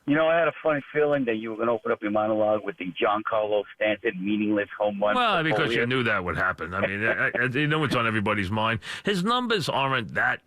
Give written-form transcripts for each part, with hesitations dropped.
I had a funny feeling that you were going to open up your monologue with the Giancarlo Stanton meaningless home run. Well, because you knew that would happen. I mean, it's on everybody's mind. His numbers aren't that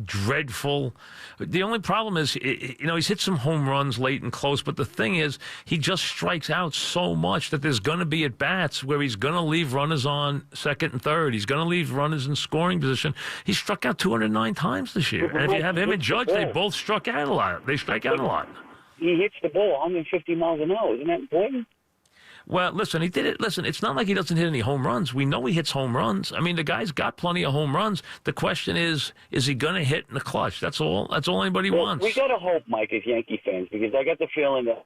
dreadful. The only problem is, he's hit some home runs late and close, but the thing is, he just strikes out so much that there's going to be at-bats where he's going to leave runners on second and third. He's going to leave runners in scoring position. He struck out 209 times this year. And if you have him and Judge, they both struck out a lot. They strike out a lot. He hits the ball 150 miles an hour. Isn't that important? Well, listen, he did it. Listen, it's not like he doesn't hit any home runs. We know he hits home runs. I mean, the guy's got plenty of home runs. The question is he going to hit in the clutch? That's all. That's all anybody wants. We got to hope, Mike, as Yankee fans, because I got the feeling that.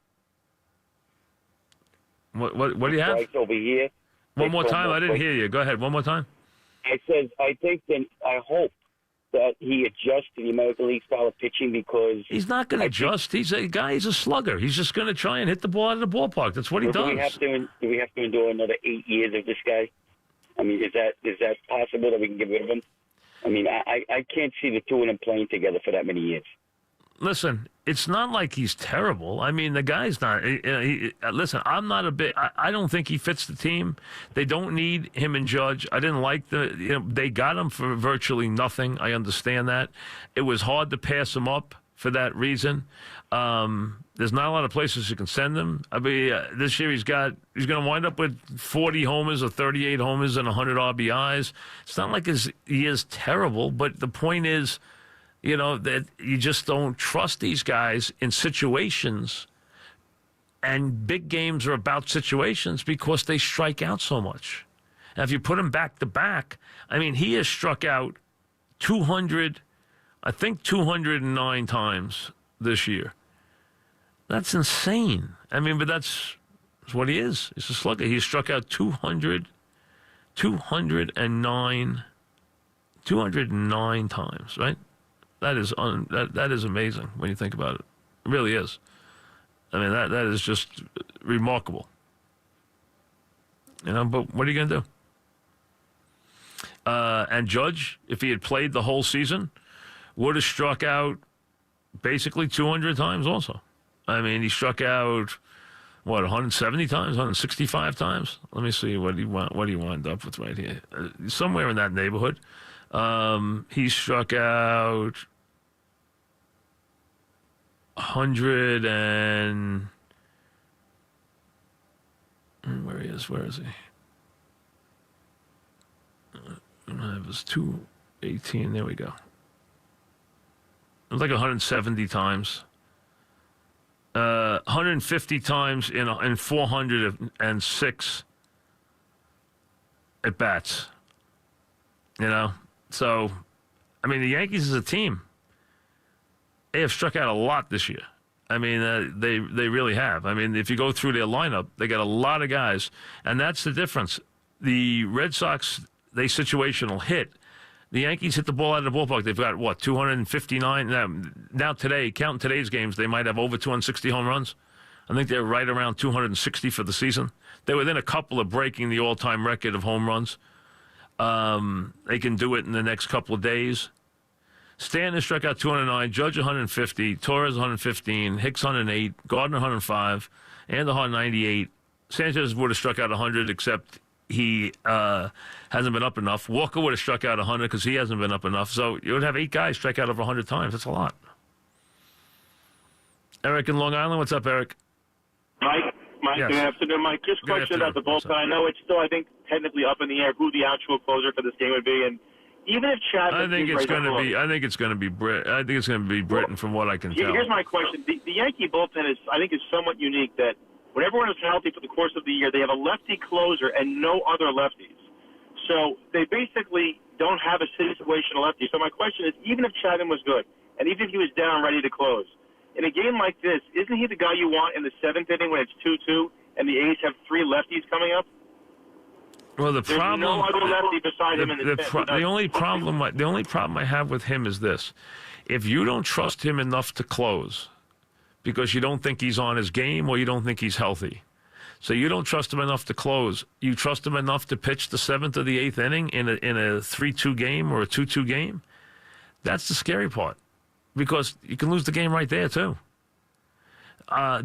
What do you have? Over here. One more time. I didn't hear you. Go ahead. One more time. I said, I hope that he adjusts to the American League style of pitching, because he's not going to adjust. He's a guy. He's a slugger. He's just going to try and hit the ball out of the ballpark. That's what he does. Do we have to endure another 8 years of this guy? I mean, is that possible that we can get rid of him? I mean, I can't see the two of them playing together for that many years. Listen, it's not like he's terrible. I mean, the guy's not. Listen, I'm not a bit. I don't think he fits the team. They don't need him and Judge. I didn't like they got him for virtually nothing. I understand that. It was hard to pass him up for that reason. There's not a lot of places you can send him. I mean, this year he's going to wind up with 40 homers or 38 homers and 100 RBIs. It's not like he is terrible, but the point is, that you just don't trust these guys in situations, and big games are about situations because they strike out so much. Now, if you put him back to back, I mean, he has struck out 209 times this year. That's insane. I mean, but that's what he is. He's a slugger. He struck out 209 times, right? That is that is amazing when you think about it. It really is. I mean, that is just remarkable. But what are you going to do? And Judge, if he had played the whole season, would have struck out basically 200 times also. I mean, he struck out, 170 times, 165 times? Let me see what he wound up with right here. Somewhere in that neighborhood. He struck out 100 and... Where is he? It was 218. There we go. It was like 170 times. 150 times in 406 at bats. So, I mean, the Yankees as a team, they have struck out a lot this year. I mean, they really have. I mean, if you go through their lineup, they got a lot of guys, and that's the difference. The Red Sox, they situational hit. The Yankees hit the ball out of the ballpark. They've got, 259? Now today, counting today's games, they might have over 260 home runs. I think they're right around 260 for the season. They're within a couple of breaking the all-time record of home runs. They can do it in the next couple of days. Stanton struck out 209, Judge 150, Torres 115, Hicks 108, Gardner 105, Andujar 98. Sanchez would have struck out 100, except he hasn't been up enough. Walker would have struck out 100 because he hasn't been up enough. So you would have 8 guys strike out over 100 times. That's a lot. Eric in Long Island. What's up, Eric? Mike, yes. Good afternoon, Mike. Just a question about the bullpen. I know it's still, I think, technically up in the air who the actual closer for this game would be, and even if Chapman, I think it's going to be Britton, from what I can tell. Here's my question: the Yankee bullpen is somewhat unique. That when everyone is healthy for the course of the year, they have a lefty closer and no other lefties. So they basically don't have a situational lefty. So my question is, even if Chapman was good, and even if he was down ready to close, in a game like this, isn't he the guy you want in the 7th inning when it's 2-2 and the A's have 3 lefties coming up? Well, There's no other lefty beside him in the the only problem I have with him is this: if you don't trust him enough to close, because you don't think he's on his game or you don't think he's healthy, so you don't trust him enough to close, you trust him enough to pitch the 7th or the 8th inning in a 3-2 game or a 2-2 game. That's the scary part, because you can lose the game right there too.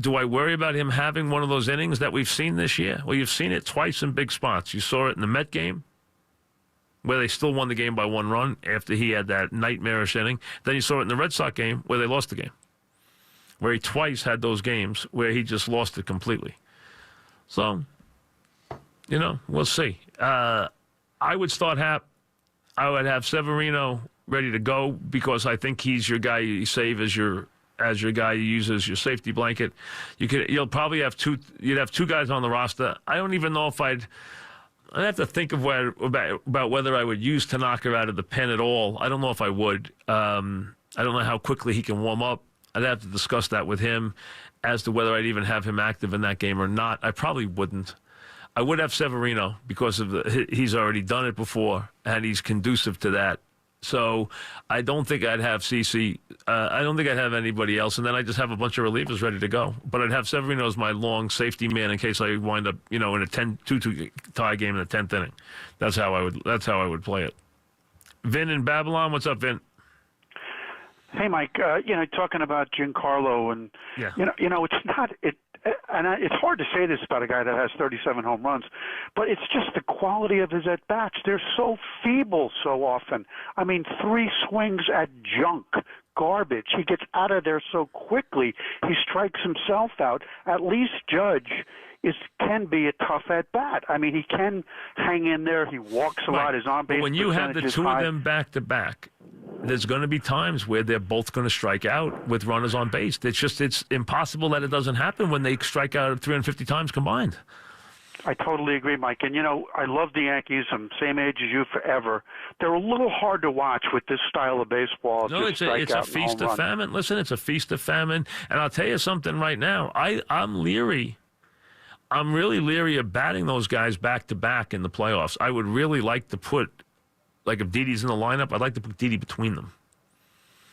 Do I worry about him having one of those innings that we've seen this year? Well, you've seen it twice in big spots. You saw it in the Met game, where they still won the game by 1 run after he had that nightmarish inning. Then you saw it in the Red Sox game where they lost the game, where he twice had those games where he just lost it completely. So, we'll see. I would start Happ. I would have Severino ready to go because I think he's your guy you save as your guy you use as your safety blanket. You'll probably have you'd have 2 guys on the roster. I don't even know if I'd have to think of about whether I would use Tanaka out of the pen at all. I don't know if I would. I don't know how quickly he can warm up. I'd have to discuss that with him as to whether I'd even have him active in that game or not. I probably wouldn't. I would have Severino because he's already done it before and he's conducive to that. So I don't think I'd have CC. I don't think I'd have anybody else. And then I just have a bunch of relievers ready to go. But I'd have Severino as my long safety man in case I wind up, in a 2-2 tie game in the 10th inning. That's how I would play it. Vin in Babylon, what's up, Vin? Hey, Mike. Talking about Giancarlo, and yeah. It's not it. It's hard to say this about a guy that has 37 home runs, but it's just the quality of his at-bats. They're so feeble so often. I mean, 3 swings at junk, garbage. He gets out of there so quickly. He strikes himself out. At least Judge can be a tough at-bat. I mean, he can hang in there. He walks a lot. His on-base when you have the 2 of them back-to-back, there's going to be times where they're both going to strike out with runners on base. It's impossible that it doesn't happen when they strike out 350 times combined. I totally agree, Mike. And, I love the Yankees. I'm same age as you forever. They're a little hard to watch with this style of baseball. No, it's a feast of famine. Listen, it's a feast of famine. And I'll tell you something right now. I'm leery. I'm really leery of batting those guys back-to-back in the playoffs. I would really like to put, if Didi's in the lineup, I'd like to put Didi between them.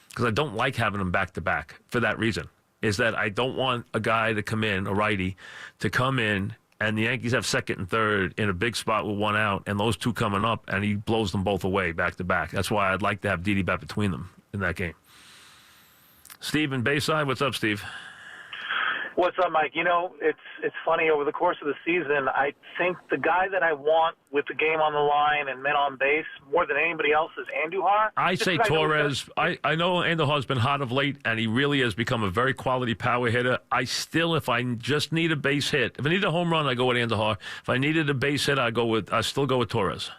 Because I don't like having them back-to-back for that reason, is that I don't want a guy to come in, a righty, to come in, and the Yankees have second and third in a big spot with 1 out, and those 2 coming up, and he blows them both away back-to-back. That's why I'd like to have Didi back between them in that game. Steve in Bayside, what's up, Steve? What's up, Mike? It's funny. Over the course of the season, I think the guy that I want with the game on the line and men on base more than anybody else is Andujar. I say Torres. I know Andujar's been hot of late, and he really has become a very quality power hitter. If I just need a base hit, if I need a home run, I go with Andujar. If I needed a base hit, I still go with Torres.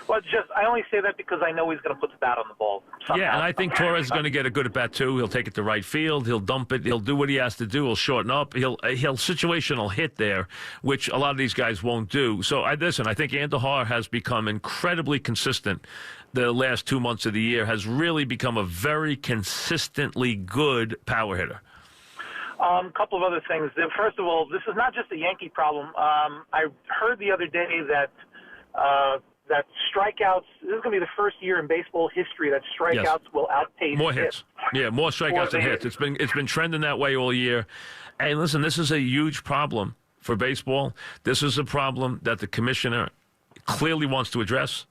Well, I only say that because I know he's going to put the bat on the ball somehow. Yeah, and I think Torres is going to get a good at bat too. He'll take it to right field. He'll dump it. He'll do what he has to do. He'll shorten up. He'll situational hit there, which a lot of these guys won't do. So I think Andujar has become incredibly consistent. The last 2 months of the year has really become a very consistently good power hitter. A couple of other things. First of all, this is not just a Yankee problem. I heard the other day that strikeouts, this is going to be the first year in baseball history that strikeouts will outpace more hits. Yeah, more strikeouts than hits. It's been trending that way all year. And listen, this is a huge problem for baseball. This is a problem that the commissioner clearly wants to address.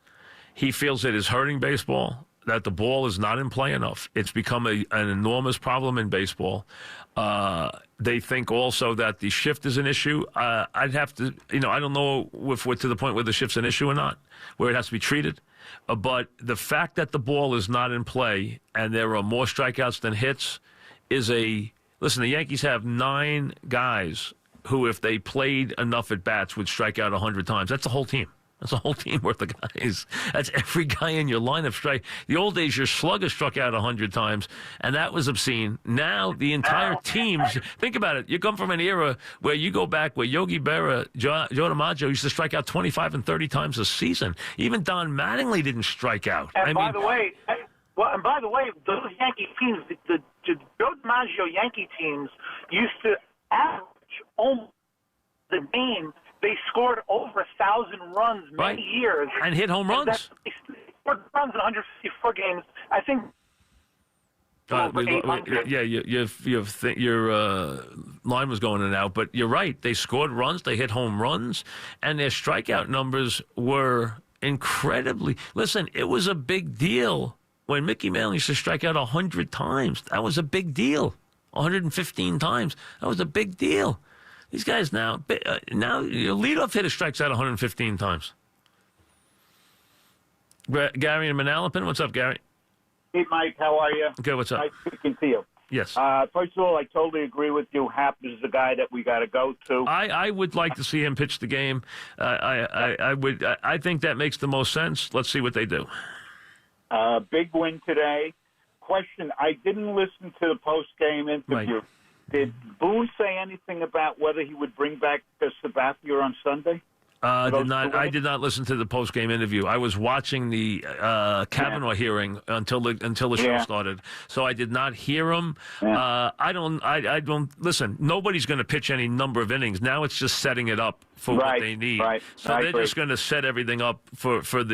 He feels it is hurting baseball, that the ball is not in play enough. It's become an enormous problem in baseball. They think also that the shift is an issue. I'd have to, I don't know if we're to the point where the shift's an issue or not, where it has to be treated. But the fact that the ball is not in play and there are more strikeouts than hits listen, the Yankees have 9 guys who, if they played enough at bats, would strike out 100 times. That's the whole team. That's a whole team worth of guys. That's every guy in your lineup strike. The old days, your slugger struck out 100 times, and that was obscene. Now the entire team. Think about it. You come from an era where you go back where Yogi Berra, Joe DiMaggio used to strike out 25 and 30 times a season. Even Don Mattingly didn't strike out. And by the way, those Yankee teams, the Joe DiMaggio Yankee teams used to average almost the game. They scored over 1,000 runs many years. And hit home runs. They scored runs in 154 games. I think. Your line was going in and out, but you're right. They scored runs, they hit home runs, and their strikeout numbers were incredibly. Listen, it was a big deal when Mickey Mantle used to strike out 100 times. That was a big deal. 115 times. That was a big deal. These guys now your leadoff hitter strikes out 115 times. Gary in Manalapan, what's up, Gary? Hey, Mike, how are you? Good, what's up? Nice speaking to you. Yes. First of all, I totally agree with you. Happ is the guy that we got to go to. I would like to see him pitch the game. I think that makes the most sense. Let's see what they do. Big win today. Question, I didn't listen to the post-game interview. Right. Did Boone say anything about whether he would bring back Sabathia on Sunday? I did not listen to the post game interview. I was watching the Kavanaugh hearing until the show started, so I did not hear him. I don't listen. Nobody's going to pitch any number of innings now. It's just setting it up for what they need. Right. So they're just going to set everything up for for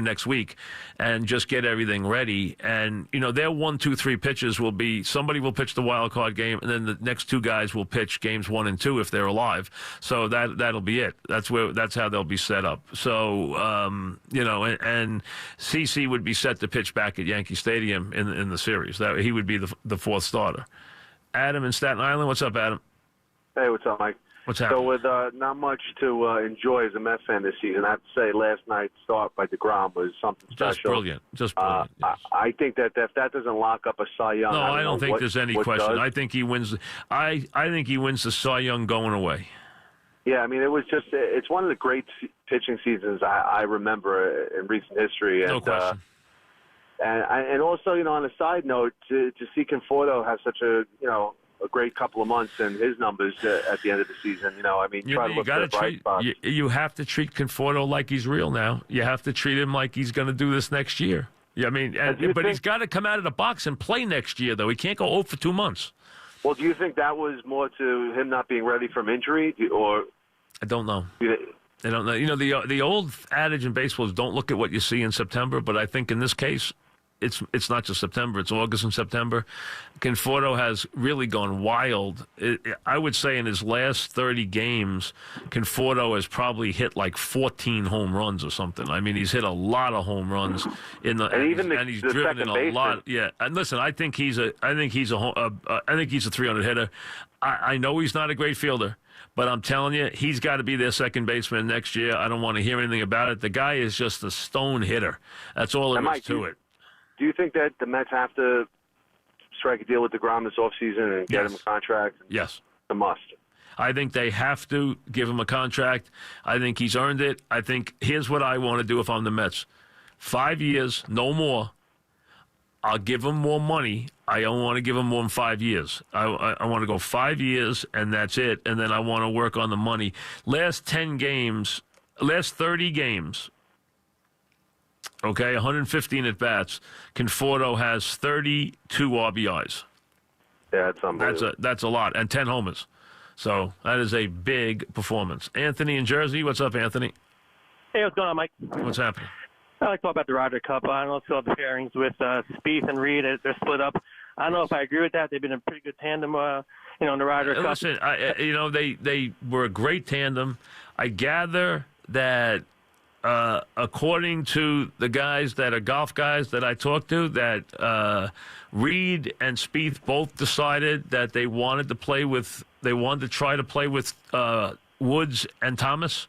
next week, and just get everything ready. And their 1, 2, 3 pitches will be somebody will pitch the wild card game, and then the next 2 guys will pitch games 1 and 2 if they're alive. So that'll be it. That's how they'll be set up. So and CC would be set to pitch back at Yankee Stadium in the series. That he would be the 4th starter. Adam in Staten Island, what's up, Adam? Hey, what's up, Mike? What's happening? So with not much to enjoy as a Mets fan this season, I have to say last night's start by DeGrom was something special. Just brilliant. Yes. I think that if that doesn't lock up a Cy Young, no, I don't think there's any question. Does. I think he wins. I think he wins the Cy Young going away. Yeah, I mean, it's one of the great pitching seasons I remember in recent history. And, no question. And also, on a side note, to see Conforto have such a great couple of months and his numbers at the end of the season, I mean, try to look for the bright spots. You have to treat Conforto like he's real now. You have to treat him like he's going to do this next year. Yeah, I mean, he's got to come out of the box and play next year, though. He can't go 0 for 2 months. Well, do you think that was more to him not being ready from injury, or? I don't know. I don't know. The old adage in baseball is don't look at what you see in September, but I think in this case, it's not just September. It's August and September. Conforto has really gone wild. I would say in his last 30 games, Conforto has probably hit like 14 home runs or something. I mean, he's hit a lot of home runs and he's driven in a lot. Yeah, and listen, I think he's a 300 hitter. I know he's not a great fielder. But I'm telling you, he's got to be their second baseman next year. I don't want to hear anything about it. The guy is just a stone hitter. That's all there is to it. Do you think that the Mets have to strike a deal with DeGrom this offseason and get him a contract? Yes. It's a must. I think they have to give him a contract. I think he's earned it. I think here's what I want to do if I'm the Mets. 5 years, no more. I'll give him more money. I don't want to give him more than 5 years. I want to go 5 years, and that's it. And then I want to work on the money. Last 30 games, okay, 115 at-bats. Conforto has 32 RBIs. Yeah, that's unbelievable. That's a lot, and 10 homers. So that is a big performance. Anthony in Jersey, what's up, Anthony? Hey, what's going on, Mike? What's happening? I like to talk about the Ryder Cup. I don't know if you saw the pairings with Spieth and Reed. They're split up. I don't know if I agree with that. They've been a pretty good tandem, in the Ryder Cup. Listen, they were a great tandem. I gather that according to the guys that are golf guys that I talked to, that Reed and Spieth both decided that they wanted to try to play with Woods and Thomas.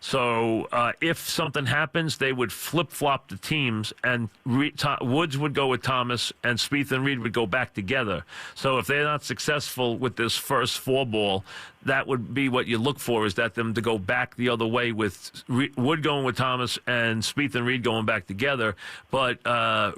So if something happens, they would flip-flop the teams, and Woods would go with Thomas, and Spieth and Reed would go back together. So if they're not successful with this first 4-ball, that would be what you look for, is that them to go back the other way with Wood going with Thomas and Spieth and Reed going back together. But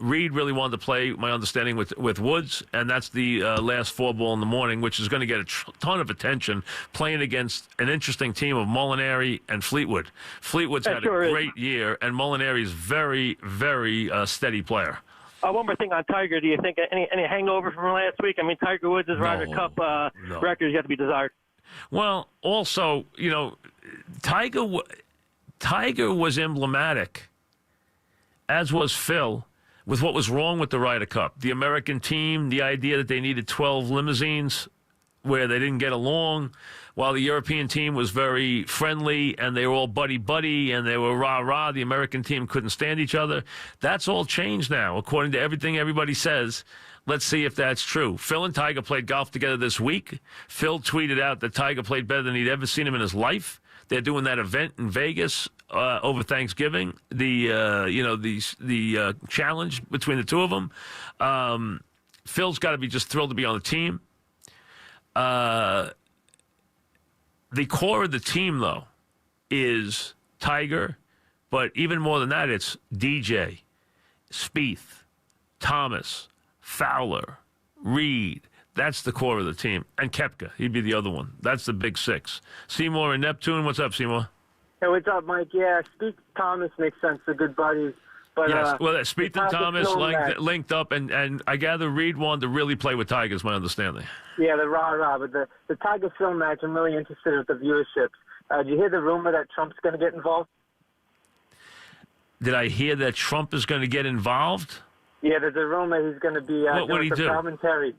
Reed really wanted to play, my understanding, with Woods, and that's the last 4-ball in the morning, which is going to get a ton of attention, playing against an interesting team of Molinari and Fleetwood. Fleetwood's had a great year, and Molinari is very, very steady player. One more thing on Tiger. Do you think any hangover from last week? I mean, Tiger Woods' Ryder Cup record is yet to be desired. Well, also, Tiger was emblematic, as was Phil, with what was wrong with the Ryder Cup. The American team, the idea that they needed 12 limousines where they didn't get along, while the European team was very friendly and they were all buddy-buddy and they were rah-rah. The American team couldn't stand each other. That's all changed now, according to everything everybody says. Let's see if that's true. Phil and Tiger played golf together this week. Phil tweeted out that Tiger played better than he'd ever seen him in his life. They're doing that event in Vegas over Thanksgiving. The challenge between the two of them. Phil's got to be just thrilled to be on the team. The core of the team, though, is Tiger, but even more than that, it's DJ, Spieth, Thomas, Fowler, Reed. That's the core of the team. And Koepka, he'd be the other one. That's the big six. Seymour and Neptune. What's up, Seymour? Hey, what's up, Mike? Yeah, Spieth, Thomas makes sense. They're good buddies. But, yes, well, Spieth and Thomas linked up, and I gather Reed wanted to really play with Tiger, is my understanding. Yeah, the rah-rah. But the Tiger Phil match, I'm really interested with the viewerships. Did you hear the rumor that Trump's going to get involved? Did I hear that Trump is going to get involved? Yeah, there's a rumor he's going to be doing some commentary.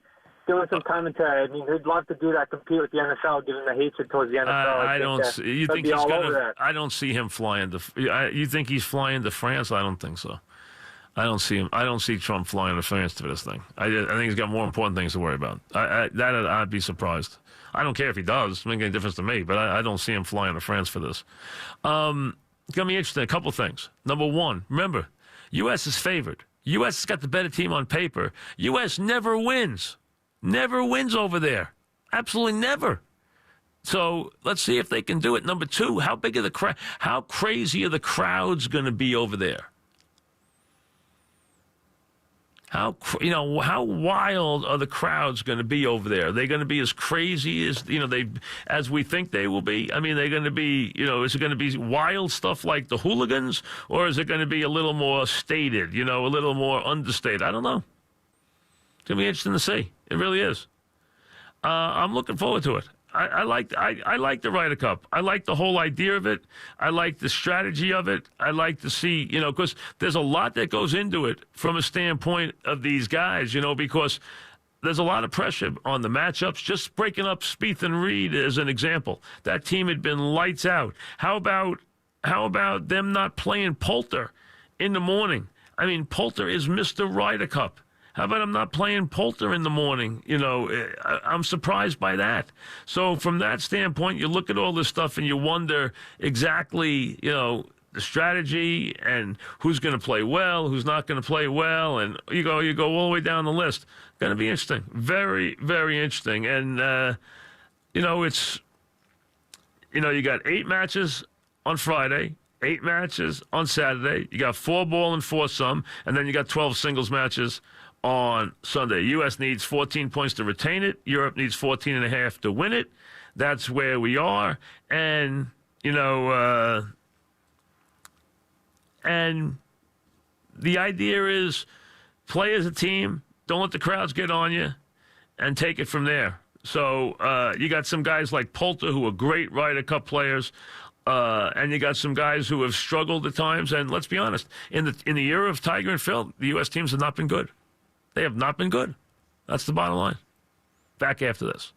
Doing some commentary. I mean, he'd love to do that, compete with the NFL, given the hatred towards the NFL. You think he's going to? I don't see him flying to. You think he's flying to France? I don't think so. I don't see him. I don't see Trump flying to France for this thing. I think he's got more important things to worry about. I'd be surprised. I don't care if he does. It doesn't make any difference to me. But I don't see him flying to France for this. It's going to be interesting. A couple things. Number one, remember, U.S. is favored. U.S. has got the better team on paper. U.S. never wins. Never wins over there. Absolutely never. So let's see if they can do it. Number two, how big are the crowd? How crazy are the crowds going to be over there? How wild are the crowds going to be over there? Are they going to be as crazy as we think they will be? I mean, they're going to be, is it going to be wild stuff like the hooligans, or is it going to be a little more stated, a little more understated? I don't know. It's going to be interesting to see. It really is. I'm looking forward to it. I like the Ryder Cup. I like the whole idea of it. I like the strategy of it. I like to see, because there's a lot that goes into it from a standpoint of these guys, because there's a lot of pressure on the matchups. Just breaking up Spieth and Reed as an example. That team had been lights out. How about them not playing Poulter in the morning? I mean, Poulter is Mr. Ryder Cup. How about I'm not playing Poulter in the morning? I'm surprised by that. So from that standpoint, you look at all this stuff and you wonder exactly, the strategy and who's going to play well, who's not going to play well. And you go all the way down the list. Going to be interesting. Very, very interesting. And, it's, you got 8 matches on Friday, 8 matches on Saturday. You got 4 ball and 4-some, and then you got 12 singles matches on Sunday. U.S. needs 14 points to retain it. Europe needs 14.5 to win it. That's where we are. And, and the idea is play as a team, don't let the crowds get on you, and take it from there. So you got some guys like Poulter who are great Ryder Cup players, and you got some guys who have struggled at times. And let's be honest, in the era of Tiger and Phil, the U.S. teams have not been good. They have not been good. That's the bottom line. Back after this.